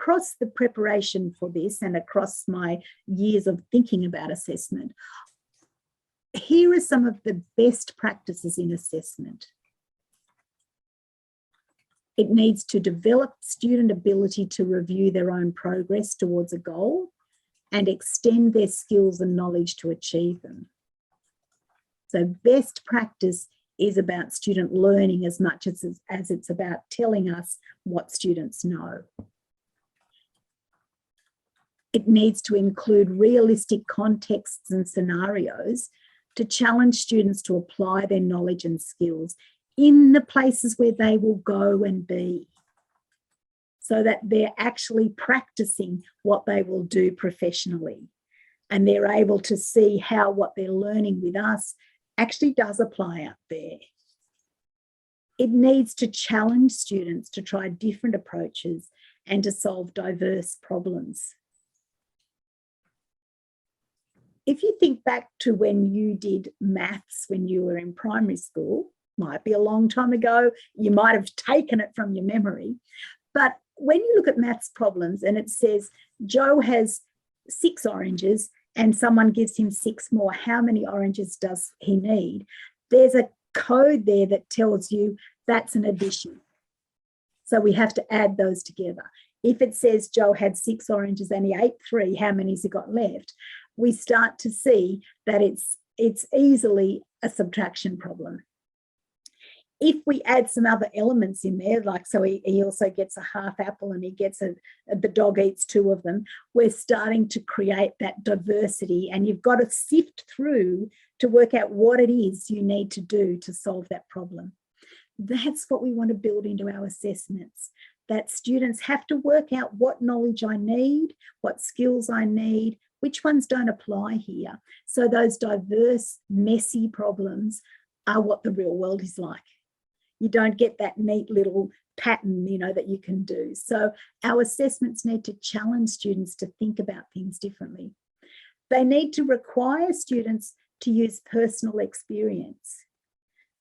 across the preparation for this and across my years of thinking about assessment, here are some of the best practices in assessment. It needs to develop student ability to review their own progress towards a goal and extend their skills and knowledge to achieve them. So best practice is about student learning as much as it's about telling us what students know. It needs to include realistic contexts and scenarios to challenge students to apply their knowledge and skills in the places where they will go and be, so that they're actually practicing what they will do professionally, and they're able to see how what they're learning with us actually does apply out there. It needs to challenge students to try different approaches and to solve diverse problems. If you think back to when you did maths when you were in primary school, might be a long time ago, you might have taken it from your memory, but when you look at maths problems and it says Joe has 6 oranges and someone gives him 6 more, how many oranges does he need? There's a code there that tells you that's an addition. So we have to add those together. If it says Joe had 6 oranges and he ate 3, how many has he got left? We start to see that it's easily a subtraction problem. If we add some other elements in there, like so he also gets a half apple and he gets the dog eats 2 of them, we're starting to create that diversity, and you've got to sift through to work out what it is you need to do to solve that problem. That's what we want to build into our assessments, that students have to work out what knowledge I need, what skills I need, which ones don't apply here. So those diverse, messy problems are what the real world is like. You don't get that neat little pattern, that you can do. So our assessments need to challenge students to think about things differently. They need to require students to use personal experience.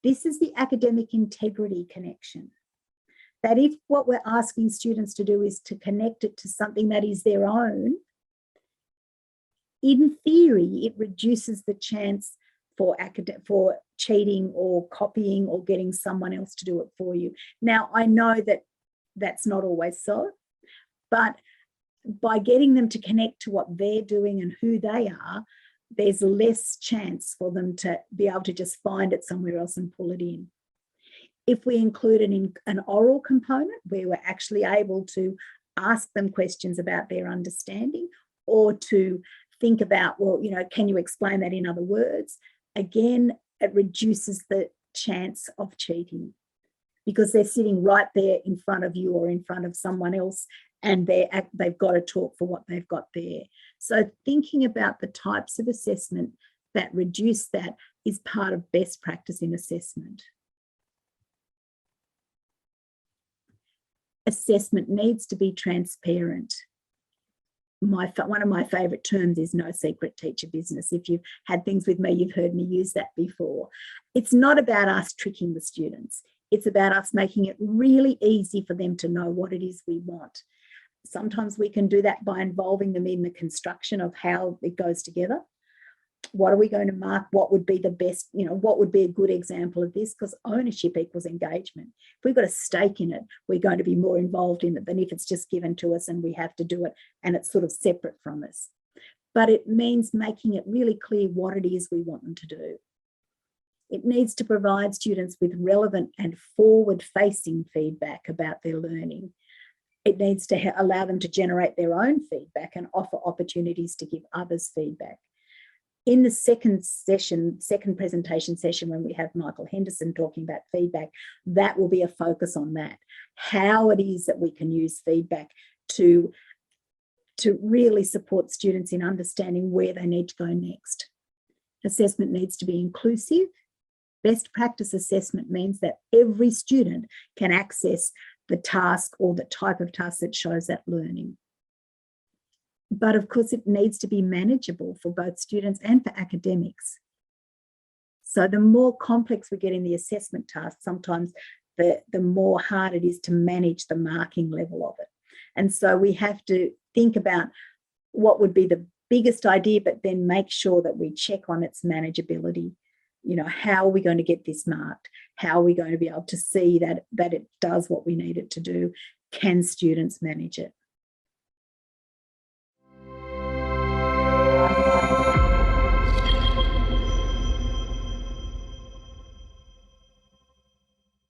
This is the academic integrity connection. That if what we're asking students to do is to connect it to something that is their own, in theory, it reduces the chance for cheating or copying or getting someone else to do it for you. Now, I know that that's not always so, but by getting them to connect to what they're doing and who they are, there's less chance for them to be able to just find it somewhere else and pull it in. If we include an oral component where we're actually able to ask them questions about their understanding, or to think about, well, can you explain that in other words? Again, it reduces the chance of cheating, because they're sitting right there in front of you or in front of someone else, and they've got to talk for what they've got there. So thinking about the types of assessment that reduce that is part of best practice in assessment. Assessment needs to be transparent. One of my favourite terms is no secret teacher business. If you've had things with me, you've heard me use that before. It's not about us tricking the students. It's about us making it really easy for them to know what it is we want. Sometimes we can do that by involving them in the construction of how it goes together. What are we going to mark? What would be the best, what would be a good example of this? Because ownership equals engagement. If we've got a stake in it, we're going to be more involved in it than if it's just given to us and we have to do it and it's sort of separate from us. But it means making it really clear what it is we want them to do. It needs to provide students with relevant and forward-facing feedback about their learning. It needs to allow them to generate their own feedback and offer opportunities to give others feedback. In the second presentation session, when we have Michael Henderson talking about feedback, that will be a focus on that, how it is that we can use feedback to really support students in understanding where they need to go next. Assessment needs to be inclusive. Best practice assessment means that every student can access the task or the type of task that shows that learning. But of course, it needs to be manageable for both students and for academics. So the more complex we get in the assessment task, sometimes the more hard it is to manage the marking level of it. And so we have to think about what would be the biggest idea, but then make sure that we check on its manageability. How are we going to get this marked? How are we going to be able to see that it does what we need it to do? Can students manage it?